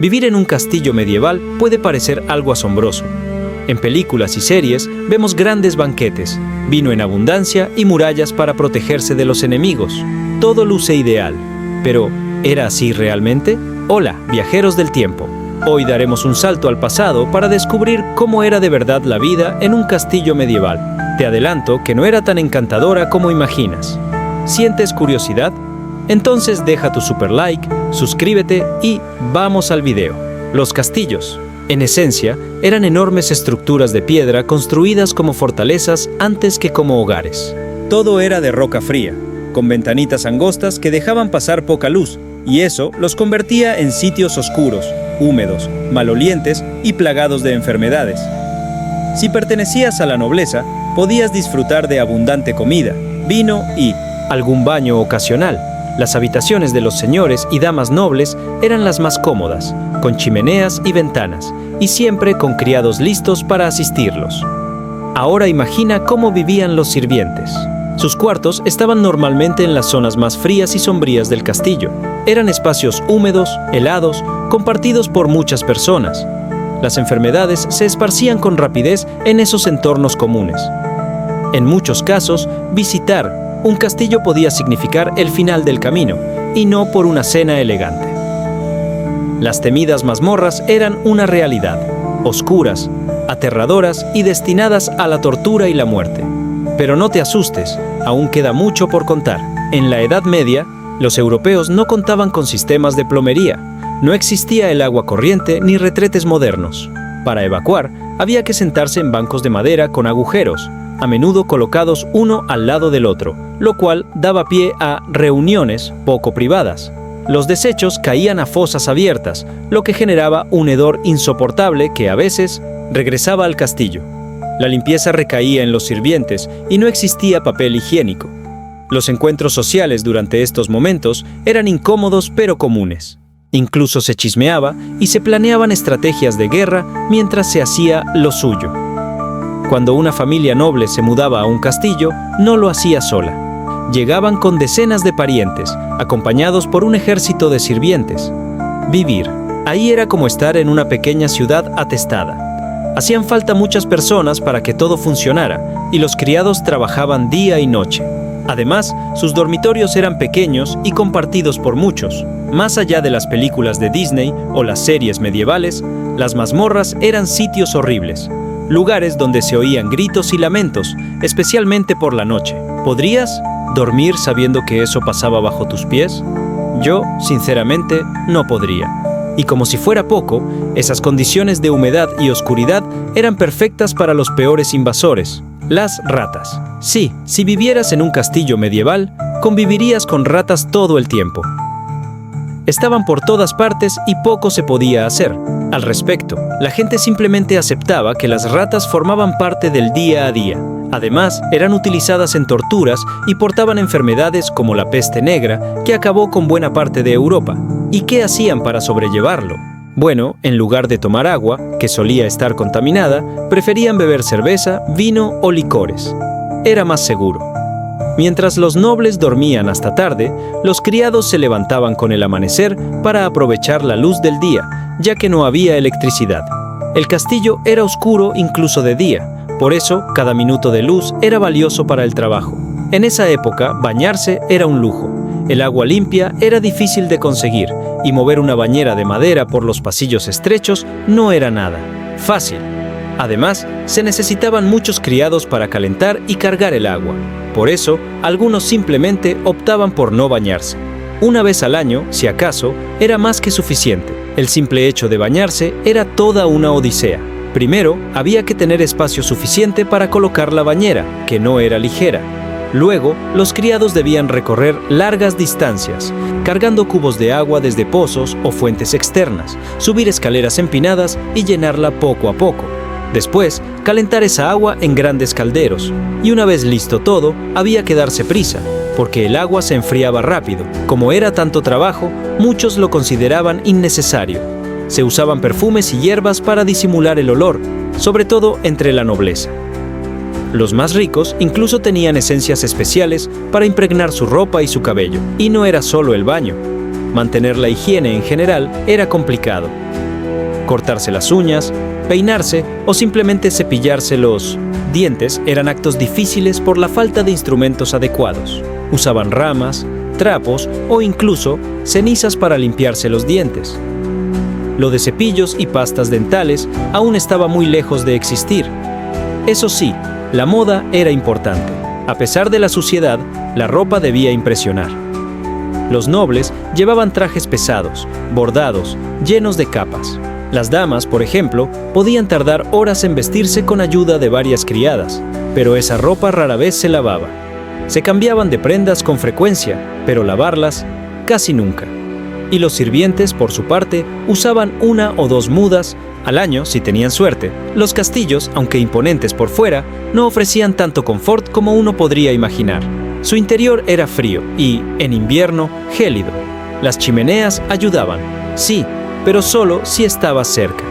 Vivir en un castillo medieval puede parecer algo asombroso. En películas y series vemos grandes banquetes, vino en abundancia y murallas para protegerse de los enemigos. Todo luce ideal. Pero, ¿era así realmente? Hola, viajeros del tiempo. Hoy daremos un salto al pasado para descubrir cómo era de verdad la vida en un castillo medieval. Te adelanto que no era tan encantadora como imaginas. ¿Sientes curiosidad? Entonces deja tu super like, suscríbete y vamos al video. Los castillos, en esencia, eran enormes estructuras de piedra construidas como fortalezas antes que como hogares. Todo era de roca fría, con ventanitas angostas que dejaban pasar poca luz, y eso los convertía en sitios oscuros, húmedos, malolientes y plagados de enfermedades. Si pertenecías a la nobleza, podías disfrutar de abundante comida, vino y algún baño ocasional. Las habitaciones de los señores y damas nobles eran las más cómodas, con chimeneas y ventanas, y siempre con criados listos para asistirlos. Ahora imagina cómo vivían los sirvientes. Sus cuartos estaban normalmente en las zonas más frías y sombrías del castillo. Eran espacios húmedos, helados, compartidos por muchas personas. Las enfermedades se esparcían con rapidez en esos entornos comunes. En muchos casos, visitar un castillo podía significar el final del camino, y no por una cena elegante. Las temidas mazmorras eran una realidad, oscuras, aterradoras y destinadas a la tortura y la muerte. Pero no te asustes, aún queda mucho por contar. En la Edad Media, los europeos no contaban con sistemas de plomería, no existía el agua corriente ni retretes modernos. Para evacuar, había que sentarse en bancos de madera con agujeros, a menudo colocados uno al lado del otro, lo cual daba pie a reuniones poco privadas. Los desechos caían a fosas abiertas, lo que generaba un hedor insoportable que a veces regresaba al castillo. La limpieza recaía en los sirvientes y no existía papel higiénico. Los encuentros sociales durante estos momentos eran incómodos pero comunes. Incluso se chismeaba y se planeaban estrategias de guerra mientras se hacía lo suyo. Cuando una familia noble se mudaba a un castillo, no lo hacía sola. Llegaban con decenas de parientes, acompañados por un ejército de sirvientes. Vivir ahí era como estar en una pequeña ciudad atestada. Hacían falta muchas personas para que todo funcionara, y los criados trabajaban día y noche. Además, sus dormitorios eran pequeños y compartidos por muchos. Más allá de las películas de Disney o las series medievales, las mazmorras eran sitios horribles. Lugares donde se oían gritos y lamentos, especialmente por la noche. ¿Podrías dormir sabiendo que eso pasaba bajo tus pies? Yo, sinceramente, no podría. Y como si fuera poco, esas condiciones de humedad y oscuridad eran perfectas para los peores invasores, las ratas. Sí, si vivieras en un castillo medieval, convivirías con ratas todo el tiempo. Estaban por todas partes y poco se podía hacer. Al respecto, la gente simplemente aceptaba que las ratas formaban parte del día a día. Además, eran utilizadas en torturas y portaban enfermedades como la peste negra, que acabó con buena parte de Europa. ¿Y qué hacían para sobrellevarlo? Bueno, en lugar de tomar agua, que solía estar contaminada, preferían beber cerveza, vino o licores. Era más seguro. Mientras los nobles dormían hasta tarde, los criados se levantaban con el amanecer para aprovechar la luz del día, ya que no había electricidad. El castillo era oscuro incluso de día, por eso cada minuto de luz era valioso para el trabajo. En esa época, bañarse era un lujo. El agua limpia era difícil de conseguir, y mover una bañera de madera por los pasillos estrechos no era nada fácil. Además, se necesitaban muchos criados para calentar y cargar el agua. Por eso, algunos simplemente optaban por no bañarse. Una vez al año, si acaso, era más que suficiente. El simple hecho de bañarse era toda una odisea. Primero, había que tener espacio suficiente para colocar la bañera, que no era ligera. Luego, los criados debían recorrer largas distancias, cargando cubos de agua desde pozos o fuentes externas, subir escaleras empinadas y llenarla poco a poco. Después, calentar esa agua en grandes calderos. Y una vez listo todo, había que darse prisa, porque el agua se enfriaba rápido. Como era tanto trabajo, muchos lo consideraban innecesario. Se usaban perfumes y hierbas para disimular el olor, sobre todo entre la nobleza. Los más ricos incluso tenían esencias especiales para impregnar su ropa y su cabello. Y no era solo el baño. Mantener la higiene en general era complicado. Cortarse las uñas, peinarse o simplemente cepillarse los dientes eran actos difíciles por la falta de instrumentos adecuados. Usaban ramas, trapos o incluso cenizas para limpiarse los dientes. Lo de cepillos y pastas dentales aún estaba muy lejos de existir. Eso sí, la moda era importante. A pesar de la suciedad, la ropa debía impresionar. Los nobles llevaban trajes pesados, bordados, llenos de capas. Las damas, por ejemplo, podían tardar horas en vestirse con ayuda de varias criadas, pero esa ropa rara vez se lavaba. Se cambiaban de prendas con frecuencia, pero lavarlas casi nunca. Y los sirvientes, por su parte, usaban 1 o 2 mudas al año si tenían suerte. Los castillos, aunque imponentes por fuera, no ofrecían tanto confort como uno podría imaginar. Su interior era frío y, en invierno, gélido. Las chimeneas ayudaban, sí, pero solo si estaba cerca.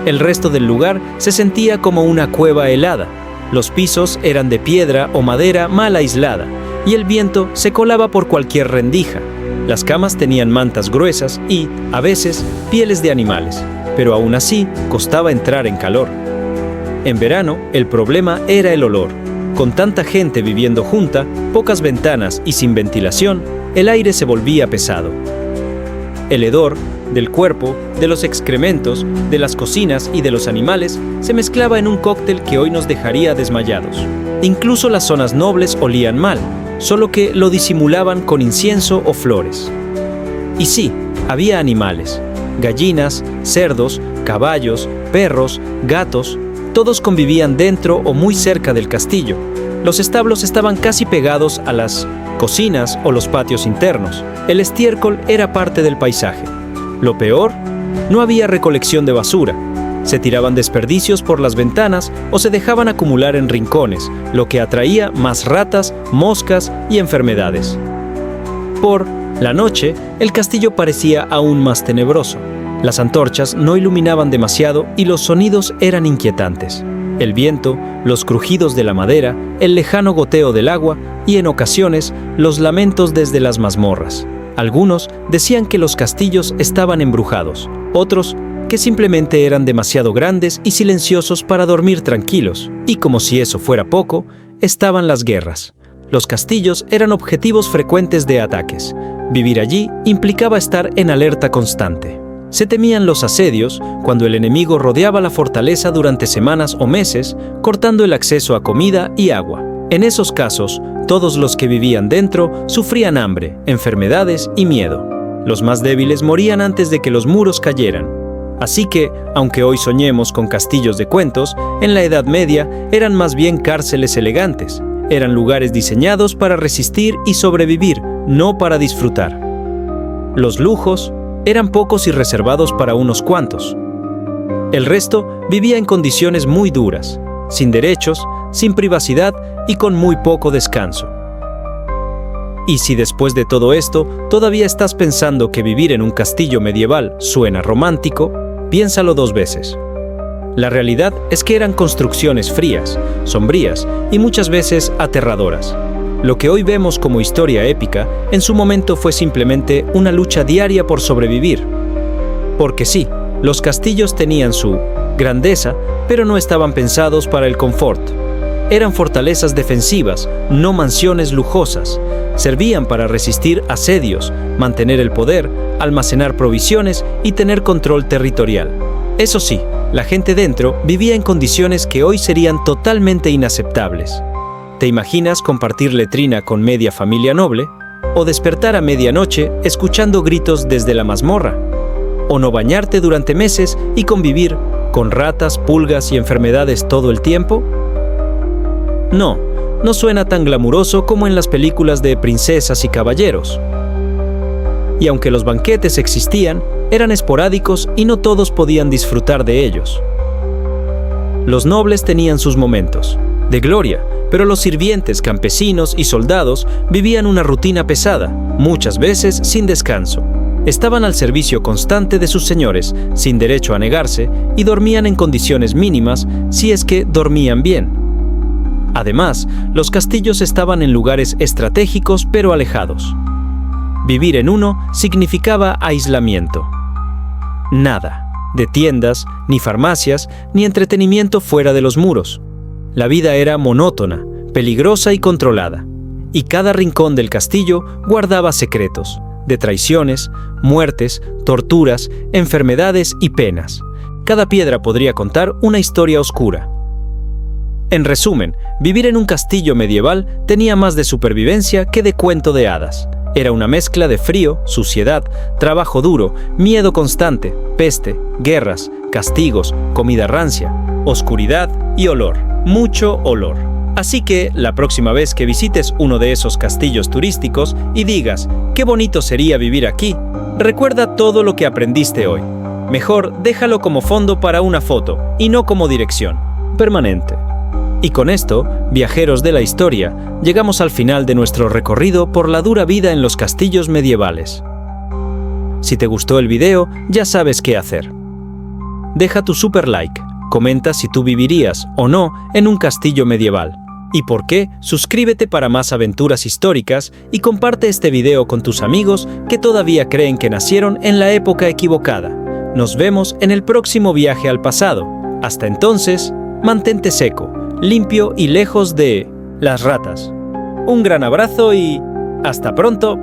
El resto del lugar se sentía como una cueva helada. Los pisos eran de piedra o madera mal aislada, y el viento se colaba por cualquier rendija. Las camas tenían mantas gruesas y, a veces, pieles de animales, pero aún así costaba entrar en calor. En verano, el problema era el olor. Con tanta gente viviendo junta, pocas ventanas y sin ventilación, el aire se volvía pesado. El hedor del cuerpo, de los excrementos, de las cocinas y de los animales se mezclaba en un cóctel que hoy nos dejaría desmayados. Incluso las zonas nobles olían mal, solo que lo disimulaban con incienso o flores. Y sí, había animales: gallinas, cerdos, caballos, perros, gatos. Todos convivían dentro o muy cerca del castillo. Los establos estaban casi pegados a las cocinas o los patios internos. El estiércol era parte del paisaje. Lo peor, no había recolección de basura. Se tiraban desperdicios por las ventanas o se dejaban acumular en rincones, lo que atraía más ratas, moscas y enfermedades. Por la noche, el castillo parecía aún más tenebroso. Las antorchas no iluminaban demasiado y los sonidos eran inquietantes. El viento, los crujidos de la madera, el lejano goteo del agua y, en ocasiones, los lamentos desde las mazmorras. Algunos decían que los castillos estaban embrujados, otros que simplemente eran demasiado grandes y silenciosos para dormir tranquilos. Y como si eso fuera poco, estaban las guerras. Los castillos eran objetivos frecuentes de ataques. Vivir allí implicaba estar en alerta constante. Se temían los asedios cuando el enemigo rodeaba la fortaleza durante semanas o meses, cortando el acceso a comida y agua. En esos casos, todos los que vivían dentro sufrían hambre, enfermedades y miedo. Los más débiles morían antes de que los muros cayeran. Así que, aunque hoy soñemos con castillos de cuentos, en la Edad Media eran más bien cárceles elegantes. Eran lugares diseñados para resistir y sobrevivir, no para disfrutar. Los lujos eran pocos y reservados para unos cuantos. El resto vivía en condiciones muy duras, sin derechos, sin privacidad y con muy poco descanso. Y si después de todo esto todavía estás pensando que vivir en un castillo medieval suena romántico, piénsalo 2 veces. La realidad es que eran construcciones frías, sombrías y muchas veces aterradoras. Lo que hoy vemos como historia épica, en su momento fue simplemente una lucha diaria por sobrevivir. Porque sí, los castillos tenían su grandeza, pero no estaban pensados para el confort. Eran fortalezas defensivas, no mansiones lujosas. Servían para resistir asedios, mantener el poder, almacenar provisiones y tener control territorial. Eso sí, la gente dentro vivía en condiciones que hoy serían totalmente inaceptables. ¿Te imaginas compartir letrina con media familia noble? ¿O despertar a medianoche escuchando gritos desde la mazmorra? ¿O no bañarte durante meses y convivir con ratas, pulgas y enfermedades todo el tiempo? No, no suena tan glamuroso como en las películas de princesas y caballeros. Y aunque los banquetes existían, eran esporádicos y no todos podían disfrutar de ellos. Los nobles tenían sus momentos de gloria, pero los sirvientes, campesinos y soldados vivían una rutina pesada, muchas veces sin descanso. Estaban al servicio constante de sus señores, sin derecho a negarse, y dormían en condiciones mínimas si es que dormían bien. Además, los castillos estaban en lugares estratégicos pero alejados. Vivir en uno significaba aislamiento. Nada, de tiendas, ni farmacias, ni entretenimiento fuera de los muros. La vida era monótona, peligrosa y controlada, y cada rincón del castillo guardaba secretos, de traiciones, muertes, torturas, enfermedades y penas. Cada piedra podría contar una historia oscura. En resumen, vivir en un castillo medieval tenía más de supervivencia que de cuento de hadas. Era una mezcla de frío, suciedad, trabajo duro, miedo constante, peste, guerras, castigos, comida rancia, oscuridad y olor. Mucho olor. Así que, la próxima vez que visites uno de esos castillos turísticos y digas, qué bonito sería vivir aquí, recuerda todo lo que aprendiste hoy. Mejor déjalo como fondo para una foto y no como dirección permanente. Y con esto, viajeros de la historia, llegamos al final de nuestro recorrido por la dura vida en los castillos medievales. Si te gustó el video, ya sabes qué hacer. Deja tu super like, comenta si tú vivirías o no en un castillo medieval. Y por qué, suscríbete para más aventuras históricas y comparte este video con tus amigos que todavía creen que nacieron en la época equivocada. Nos vemos en el próximo viaje al pasado. Hasta entonces, mantente seco, limpio y lejos de las ratas. Un gran abrazo y hasta pronto.